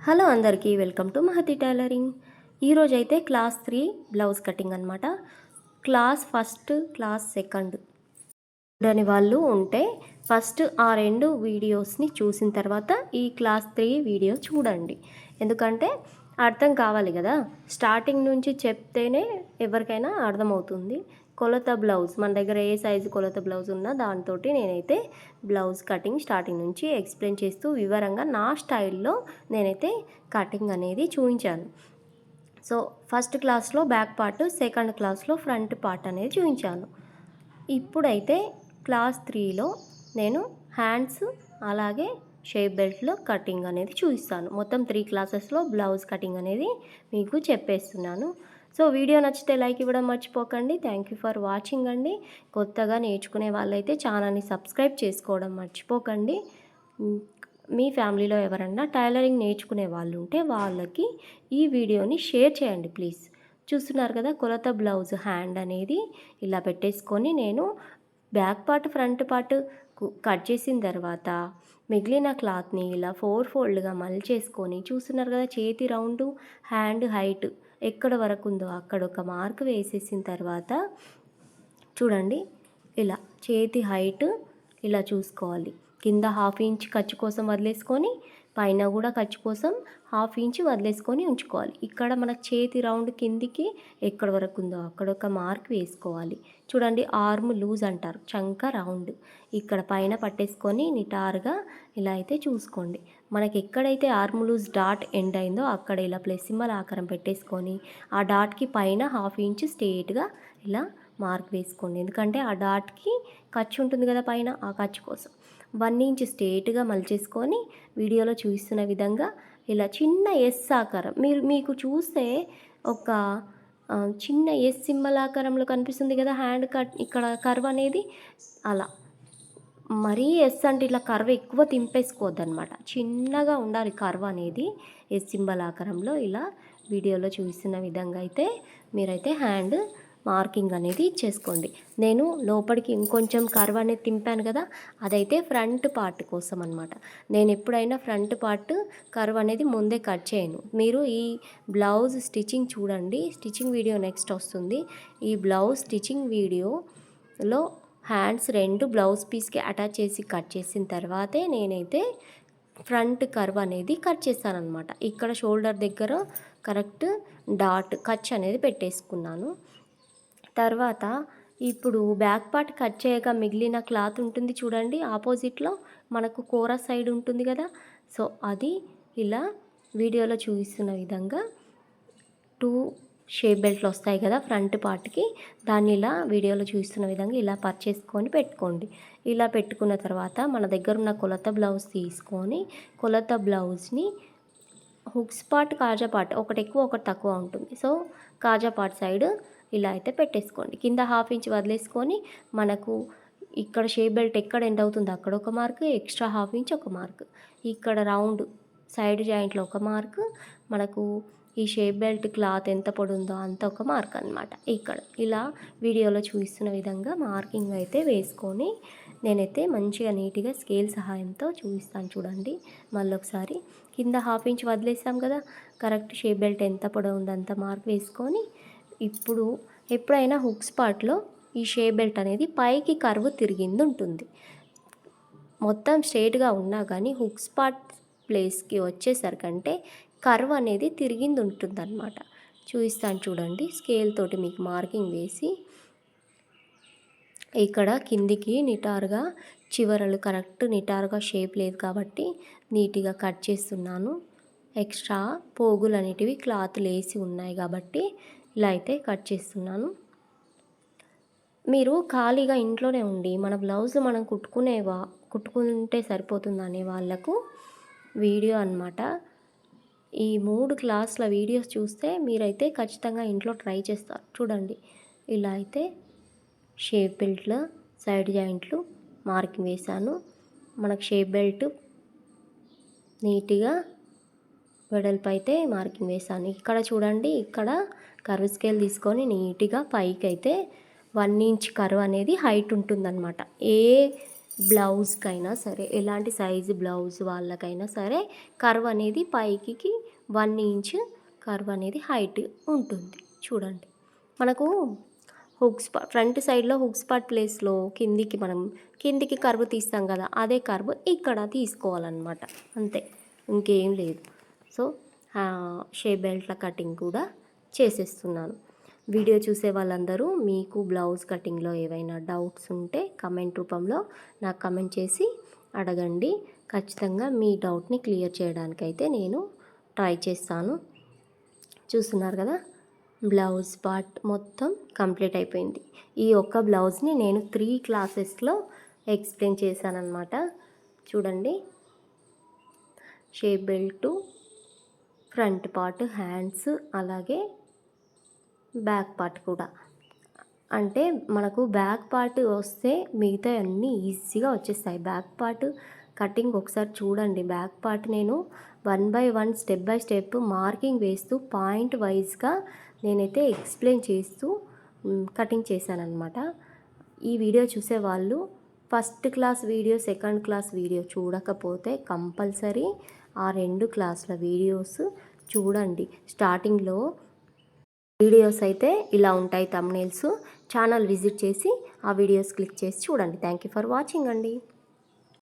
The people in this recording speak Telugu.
హలో అందరికీ వెల్కమ్ టు మహతి టైలరింగ్. ఈరోజు అయితే క్లాస్ 3 బ్లౌజ్ కటింగ్ అనమాట. క్లాస్ ఫస్ట్, క్లాస్ సెకండ్ అని వాళ్ళు ఉంటే ఫస్ట్ ఆ 2 వీడియోస్ని చూసిన తర్వాత ఈ క్లాస్ 3 వీడియో చూడండి. ఎందుకంటే అర్థం కావాలి కదా, స్టార్టింగ్ నుంచి చెప్తేనే ఎవరికైనా అర్థమవుతుంది. కొలత బ్లౌజ్ మన దగ్గర ఏ సైజు కొలత బ్లౌజ్ ఉన్నా దాంతో నేనైతే బ్లౌజ్ కటింగ్ స్టార్టింగ్ నుంచి ఎక్స్ప్లెయిన్ చేస్తూ వివరంగా నా స్టైల్లో నేనైతే కటింగ్ అనేది చూపించాను. సో ఫస్ట్ క్లాస్లో బ్యాక్ పార్ట్, సెకండ్ క్లాస్లో ఫ్రంట్ పార్ట్ అనేది చూపించాను. ఇప్పుడైతే క్లాస్ 3లో నేను హ్యాండ్స్ అలాగే షేప్ బెల్ట్లో కటింగ్ అనేది చూపిస్తాను. మొత్తం 3 క్లాసెస్లో బ్లౌజ్ కటింగ్ అనేది మీకు చెప్పేస్తున్నాను. సో వీడియో నచ్చితే లైక్ ఇవ్వడం మర్చిపోకండి. థ్యాంక్ యూ ఫర్ వాచింగ్ అండి. కొత్తగా నేర్చుకునే వాళ్ళైతే ఛానల్ని సబ్స్క్రైబ్ చేసుకోవడం మర్చిపోకండి. మీ ఫ్యామిలీలో ఎవరన్నా టైలరింగ్ నేర్చుకునే వాళ్ళు ఉంటే వాళ్ళకి ఈ వీడియోని షేర్ చేయండి ప్లీజ్. చూస్తున్నారు కదా, కొలత బ్లౌజ్ హ్యాండ్ అనేది ఇలా పెట్టేసుకొని నేను back part front part cut చేసిన తర్వాత మిగిలిన క్లాత్ని ఇలా 4 ఫోల్డ్గా మలిచేసుకొని చూస్తున్నారు కదా, చేతి రౌండ్ హ్యాండ్ హైట్ ఎక్కడ వరకు ఉందో అక్కడ ఒక మార్క్ వేసేసిన తర్వాత చూడండి, ఇలా చేతి హైట్ ఇలా చూసుకోవాలి. కింద 1/2 ఇంచ్ ఖర్చు కోసం వదిలేసుకొని పైన కూడా ఖర్చు కోసం 1/2 ఇంచ్ వదిలేసుకొని ఉంచుకోవాలి. ఇక్కడ మన చేతి రౌండ్ కిందికి ఎక్కడ వరకు ఉందో అక్కడ ఒక మార్క్ వేసుకోవాలి. చూడండి, ఆర్మ్ లూజ్ అంటారు, చంక రౌండ్ ఇక్కడ పైన పట్టేసుకొని నిటారుగా ఇలా అయితే చూసుకోండి. మనకి ఎక్కడైతే ఆర్మ్ లూజ్ డాట్ ఎండ్ అయిందో అక్కడ ఇలా ప్లస్ సింబల్ ఆకారం పెట్టేసుకొని ఆ డాట్కి పైన 1/2 ఇంచ్ స్ట్రేట్గా ఇలా మార్క్ వేసుకోండి. ఎందుకంటే ఆ డాట్కి ఖర్చు ఉంటుంది కదా పైన, ఆ ఖర్చు కోసం 1 ఇంచ్ స్ట్రేట్గా మలిచేసుకొని వీడియోలో చూస్తున్న విధంగా ఇలా చిన్న ఎస్ ఆకారం మీకు చూస్తే ఒక చిన్న ఎస్ సింబల్ ఆకారంలో కనిపిస్తుంది కదా హ్యాండ్ కట్, ఇక్కడ కర్వ్ అనేది అలా మరీ ఎస్ అంటే ఇట్లా కర్వ్ ఎక్కువ తింపేసుకోవద్దనమాట, చిన్నగా ఉండాలి కర్వ్ అనేది ఎస్ సింబల్ ఆకారంలో. ఇలా వీడియోలో చూస్తున్న విధంగా అయితే మీరైతే హ్యాండ్ మార్కింగ్ అనేది ఇచ్చేసుకోండి. నేను లోపలికి ఇంకొంచెం కర్వ్ అనేది తింపాను కదా, అదైతే ఫ్రంట్ పార్ట్ కోసం అనమాట. నేను ఎప్పుడైనా ఫ్రంట్ పార్ట్ కర్వ్ అనేది ముందే కట్ చేయను. మీరు ఈ బ్లౌజ్ స్టిచ్చింగ్ చూడండి, స్టిచ్చింగ్ వీడియో నెక్స్ట్ వస్తుంది. ఈ బ్లౌజ్ స్టిచ్చింగ్ వీడియోలో హ్యాండ్స్ 2 బ్లౌజ్ పీస్కి అటాచ్ చేసి కట్ చేసిన తర్వాతే నేనైతే ఫ్రంట్ కర్వ్ అనేది కట్ చేస్తాను అనమాట. ఇక్కడ షోల్డర్ దగ్గర కరెక్ట్ డాట్ కచ్ అనేది పెట్టేసుకున్నాను. తర్వాత ఇప్పుడు బ్యాక్ పార్ట్ కట్ చేయగా మిగిలిన క్లాత్ ఉంటుంది చూడండి, ఆపోజిట్లో మనకు కోరా సైడ్ ఉంటుంది కదా, సో అది ఇలా వీడియోలో చూపిస్తున్న విధంగా 2 షేప్ బెల్ట్లు వస్తాయి కదా ఫ్రంట్ పార్ట్కి, దాన్ని ఇలా వీడియోలో చూస్తున్న విధంగా ఇలా పర్చేసుకొని పెట్టుకోండి. ఇలా పెట్టుకున్న తర్వాత మన దగ్గర ఉన్న కొలత బ్లౌజ్ తీసుకొని కొలత బ్లౌజ్ని హుక్స్ పార్ట్ కాజా పార్ట్ ఒకటి ఎక్కువ ఒకటి తక్కువ ఉంటుంది, సో కాజా పార్ట్ సైడ్ ఇలా అయితే పెట్టేసుకోండి. కింద 1/2 ఇంచ్ వదిలేసుకొని మనకు ఇక్కడ షేప్ బెల్ట్ ఎక్కడ ఎండ్ అవుతుందో అక్కడ ఒక మార్క్, ఎక్స్ట్రా 1/2 ఇంచ్ ఒక మార్క్, ఇక్కడ రౌండ్ సైడ్ జాయింట్లో ఒక మార్క్, మనకు ఈ షేప్ బెల్ట్ క్లాత్ ఎంత పొడుందో అంత ఒక మార్క్ అనమాట. ఇక్కడ ఇలా వీడియోలో చూపిస్తున్న విధంగా మార్కింగ్ అయితే వేసుకొని నేనైతే మంచిగా నీట్గా స్కేల్ సహాయంతో చూపిస్తాను చూడండి. మళ్ళీ ఒకసారి కింద 1/2 ఇంచ్ వదిలేసాం కదా, కరెక్ట్ షేప్ బెల్ట్ ఎంత పొడవు ఉందో అంత మార్క్ వేసుకొని ఇప్పుడు ఎప్పుడైనా హుక్స్ పార్ట్లో ఈ షేప్ బెల్ట్ అనేది పైకి కర్వ్ తిరిగింది ఉంటుంది. మొత్తం స్ట్రేట్గా ఉన్నా కానీ హుక్స్ పార్ట్ ప్లేస్కి వచ్చేసరికంటే కర్వ్ అనేది తిరిగింది ఉంటుందన్నమాట. చూపిస్తాను చూడండి, స్కేల్ తోటి మీకు మార్కింగ్ వేసి ఇక్కడ కిందికి నిటారుగా చివరలు కరెక్ట్ నిటారుగా షేప్ లేదు కాబట్టి నీట్గా కట్ చేస్తున్నాను. ఎక్స్ట్రా పోగులు అనేటివి క్లాత్ లేసి ఉన్నాయి కాబట్టి ఇలా అయితే కట్ చేస్తున్నాను. మీరు ఖాళీగా ఇంట్లోనే ఉండి మన బ్లౌజ్ మనం కుట్టుకుంటే సరిపోతుందనే వాళ్ళకు వీడియో అన్నమాట. ఈ 3 క్లాసుల వీడియోస్ చూస్తే మీరైతే ఖచ్చితంగా ఇంట్లో ట్రై చేస్తారు. చూడండి, ఇలా అయితే షేప్ బెల్ట్లో సైడ్ జాయింట్లు మార్కింగ్ వేశాను. మనకు షేప్ బెల్ట్ నీట్గా వెడల్పు అయితే మార్కింగ్ వేశాను. ఇక్కడ చూడండి, ఇక్కడ కర్వ్ స్కేల్ తీసుకొని నీట్గా పైకి అయితే 1 ఇంచ్ కర్వ్ అనేది హైట్ ఉంటుందన్నమాట. ఏ బ్లౌజ్కైనా సరే, ఎలాంటి సైజు బ్లౌజ్ వాళ్ళకైనా సరే కర్వ్ అనేది పైకి 1 ఇంచ్ కర్వ్ అనేది హైట్ ఉంటుంది. చూడండి, మనకు ఫ్రంట్ సైడ్లో హుక్స్ పార్ట్ ప్లేస్లో కిందికి కర్వ్ తీస్తాం కదా, అదే కర్వ్ ఇక్కడ తీసుకోవాలన్నమాట, అంతే, ఇంకేం లేదు. సో షేప్ బెల్ట్ల కటింగ్ కూడా చేసేస్తున్నాను. వీడియో చూసే వాళ్ళందరూ మీకు బ్లౌజ్ కటింగ్లో ఏవైనా డౌట్స్ ఉంటే కమెంట్ రూపంలో నాకు కమెంట్ చేసి అడగండి. ఖచ్చితంగా మీ డౌట్ని క్లియర్ చేయడానికైతే నేను ట్రై చేస్తాను. చూస్తున్నారు కదా, బ్లౌజ్ పార్ట్ మొత్తం కంప్లీట్ అయిపోయింది. ఈ ఒక్క బ్లౌజ్ని నేను 3 క్లాసెస్లో ఎక్స్ప్లెయిన్ చేశానన్నమాట. చూడండి, shape belt, front part, hands, అలాగే బ్యాక్ పార్ట్ కూడా. అంటే మనకు బ్యాక్ పార్ట్ వస్తే మిగతా అన్నీ ఈజీగా వచ్చేస్తాయి. బ్యాక్ పార్ట్ కటింగ్ ఒకసారి చూడండి. బ్యాక్ పార్ట్ నేను 1 by 1 step by step marking వేస్తూ పాయింట్ వైజ్గా నేనైతే ఎక్స్ప్లెయిన్ చేస్తూ కటింగ్ చేశానన్నమాట. ఈ వీడియో చూసే వాళ్ళు first class video, second class video చూడకపోతే కంపల్సరీ ఆ 2 క్లాసుల వీడియోస్ చూడండి. స్టార్టింగ్లో వీడియోస్ అయితే ఇలా ఉంటాయి థంబ్నెయిల్స్. ఛానల్ విజిట్ చేసి ఆ వీడియోస్ క్లిక్ చేసి చూడండి. థ్యాంక్ యూ ఫర్ వాచింగ్ అండి.